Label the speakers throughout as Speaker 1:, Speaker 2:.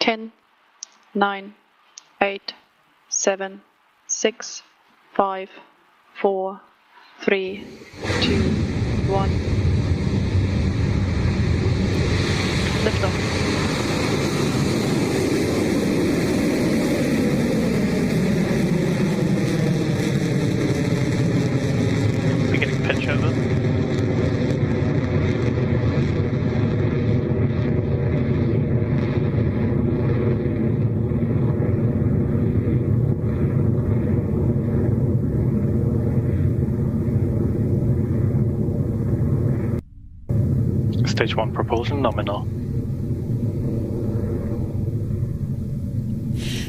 Speaker 1: 10, 9, 8, 7, 6, 5, 4, 3, 2, 1. Lift off.
Speaker 2: Beginning pitch over. Stage 1 propulsion nominal.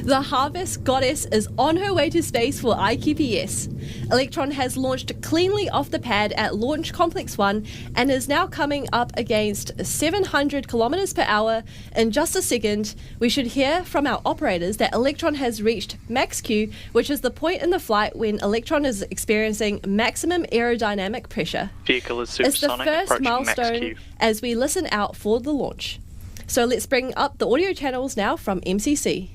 Speaker 3: The Harvest goddess is on her way to space for IQPS. Electron has launched cleanly off the pad at Launch Complex 1 and is now coming up against 700 kilometers per hour. In just a second, we should hear from our operators that Electron has reached max Q, which is the point in the flight when Electron is experiencing maximum aerodynamic pressure.
Speaker 2: Vehicle is
Speaker 3: It's the
Speaker 2: supersonic,
Speaker 3: first
Speaker 2: approaching max
Speaker 3: milestone
Speaker 2: Q.
Speaker 3: as we listen out for the launch. So let's bring up the audio channels now from MCC.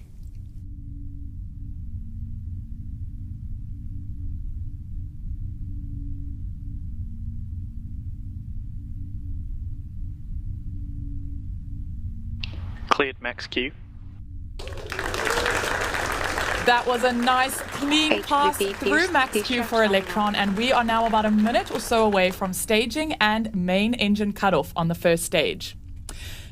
Speaker 2: Cleared max Q.
Speaker 4: That was a nice, clean pass through max Q for Electron, and we are now about a minute or so away from staging and main engine cutoff on the first stage.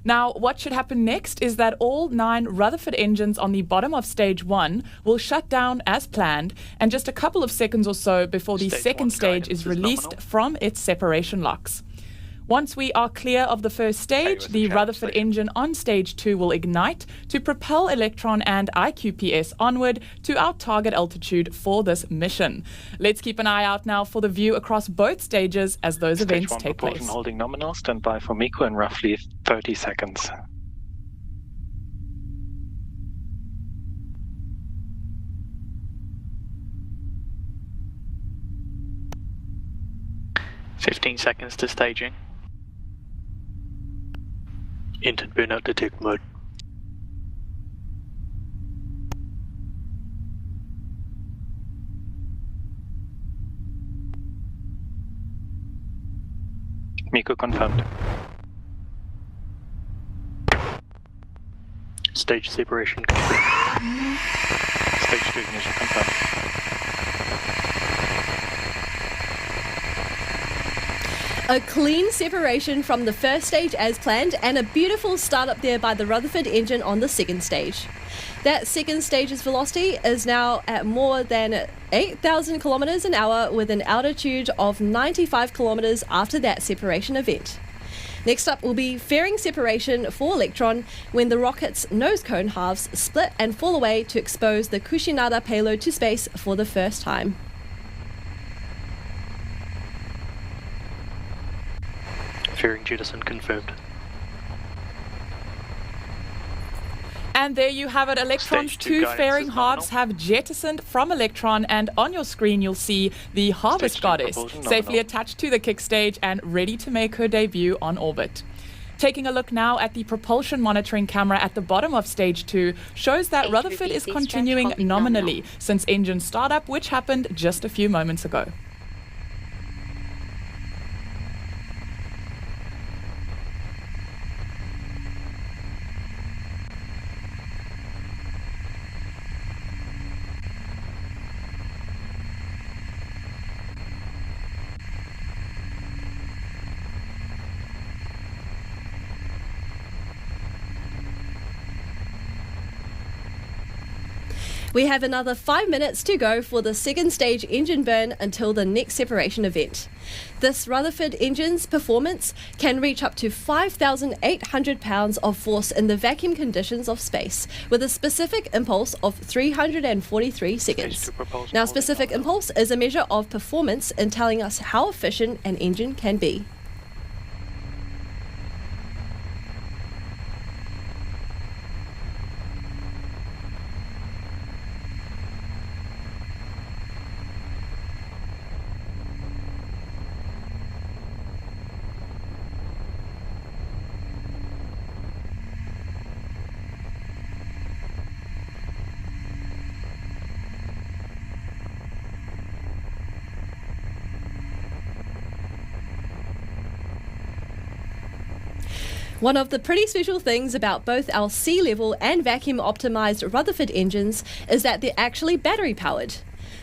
Speaker 4: Now, what should happen next is that all 9 Rutherford engines on the bottom of stage 1 will shut down as planned, and just a couple of seconds or so before the second stage is released from its separation locks. Once we are clear of the first stage, the Rutherford engine on stage 2 will ignite to propel Electron and IQPS onward to our target altitude for this mission. Let's keep an eye out now for the view across both stages as those events take place.
Speaker 2: Propulsion holding nominal, stand by for MECO in roughly 30 seconds. "15 seconds to staging. Entered burnout detect mode. MECO confirmed. Stage separation complete. Stage 2 ignition confirmed.
Speaker 3: A clean separation from the first stage as planned, and a beautiful start up there by the Rutherford engine on the second stage. That second stage's velocity is now at more than 8,000 kilometers an hour with an altitude of 95 kilometers after that separation event. Next up will be fairing separation for Electron when the rocket's nose cone halves split and fall away to expose the Kushinada payload to space for the first time.
Speaker 2: Fairing jettison confirmed.
Speaker 4: And there you have it. Electron's
Speaker 2: Stage 2
Speaker 4: two
Speaker 2: guidance
Speaker 4: fairing
Speaker 2: is
Speaker 4: halves
Speaker 2: nominal.
Speaker 4: have jettisoned from Electron, and on your screen you'll see the Harvest
Speaker 2: Stage 2
Speaker 4: goddess
Speaker 2: propulsion
Speaker 4: safely
Speaker 2: nominal.
Speaker 4: attached to the kick stage and ready to make her debut on orbit. Taking a look now at the propulsion monitoring camera at the bottom of stage 2 shows that Rutherford is continuing nominally since engine startup, which happened just a few moments ago.
Speaker 3: We have another 5 minutes to go for the second stage engine burn until the next separation event. This Rutherford engine's performance can reach up to 5,800 pounds of force in the vacuum conditions of space, with a specific impulse of 343 seconds. Now, specific impulse is a measure of performance in telling us how efficient an engine can be. One of the pretty special things about both our sea level and vacuum optimized Rutherford engines is that they're actually battery powered.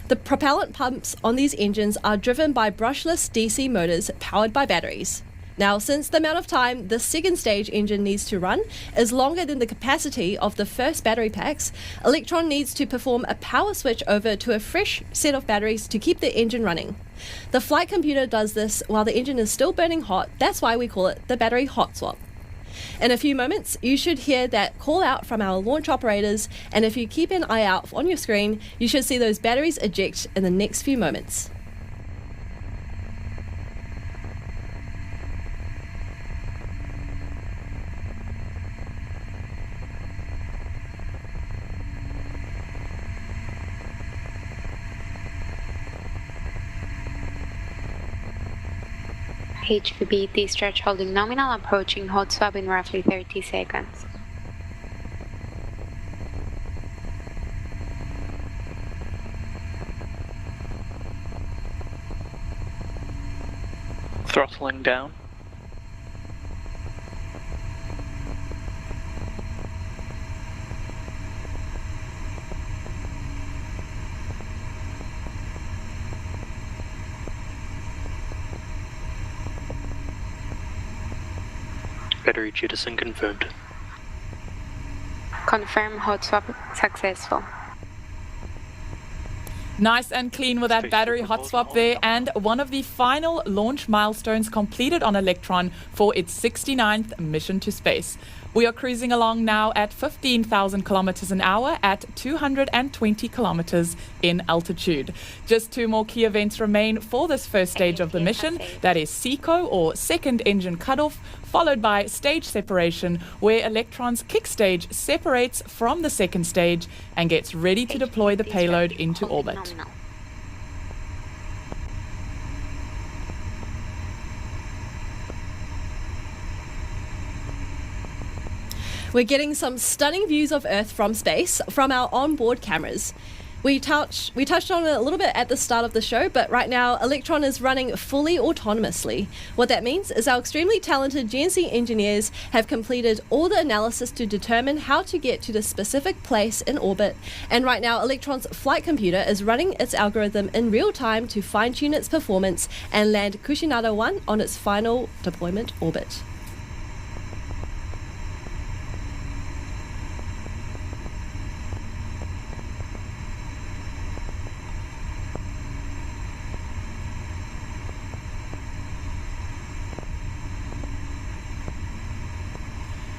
Speaker 3: The propellant pumps on these engines are driven by brushless DC motors powered by batteries. Now, since the amount of time the second stage engine needs to run is longer than the capacity of the first battery packs, Electron needs to perform a power switch over to a fresh set of batteries to keep the engine running. The flight computer does this while the engine is still burning hot. That's why we call it the battery hot swap. In a few moments, you should hear that call out from our launch operators, and if you keep an eye out on your screen, you should see those batteries eject in the next few moments.
Speaker 5: HVB discharge holding nominal, approaching hot swap in roughly 30 seconds.
Speaker 2: Throttling down. Battery jettison confirmed.
Speaker 5: Confirm hot swap successful.
Speaker 4: Nice and clean with that battery hot swap there, and one of the final launch milestones completed on Electron for its 69th mission to space. We are cruising along now at 15,000 kilometers an hour at 220 kilometers in altitude. Just two more key events remain for this first stage of the mission. That is SECO, or second engine cutoff, followed by stage separation, where Electron's kick stage separates from the second stage and gets ready to deploy the payload into orbit.
Speaker 3: We're getting some stunning views of Earth from space from our onboard cameras. We touched on it a little bit at the start of the show, but right now Electron is running fully autonomously. What that means is our extremely talented GNC engineers have completed all the analysis to determine how to get to the specific place in orbit, and right now Electron's flight computer is running its algorithm in real time to fine-tune its performance and land Kushinada 1 on its final deployment orbit.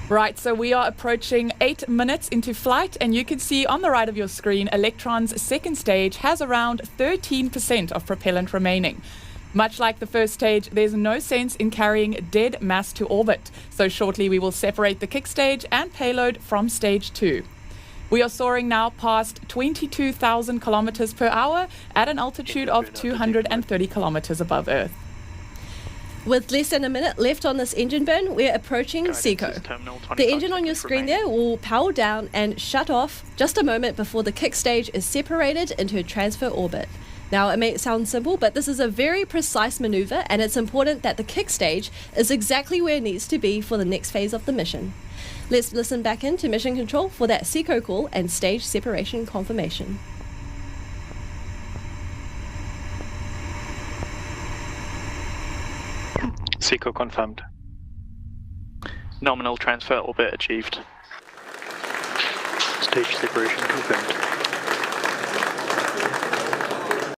Speaker 4: Right, so we are approaching 8 minutes into flight, and you can see on the right of your screen, Electron's second stage has around 13% of propellant remaining. Much like the first stage, there's no sense in carrying dead mass to orbit, so shortly we will separate the kick stage and payload from stage 2. We are soaring now past 22,000 kilometers per hour at an altitude of 230 kilometers above Earth.
Speaker 3: With less than a minute left on this engine burn, we're approaching SECO. The engine on your screen there will power down and shut off just a moment before the kick stage is separated into a transfer orbit. Now, it may sound simple, but this is a very precise maneuver, and it's important that the kick stage is exactly where it needs to be for the next phase of the mission. Let's listen back into mission control for that SECO call and stage separation confirmation.
Speaker 2: SECO confirmed. Nominal transfer orbit achieved. Stage separation confirmed.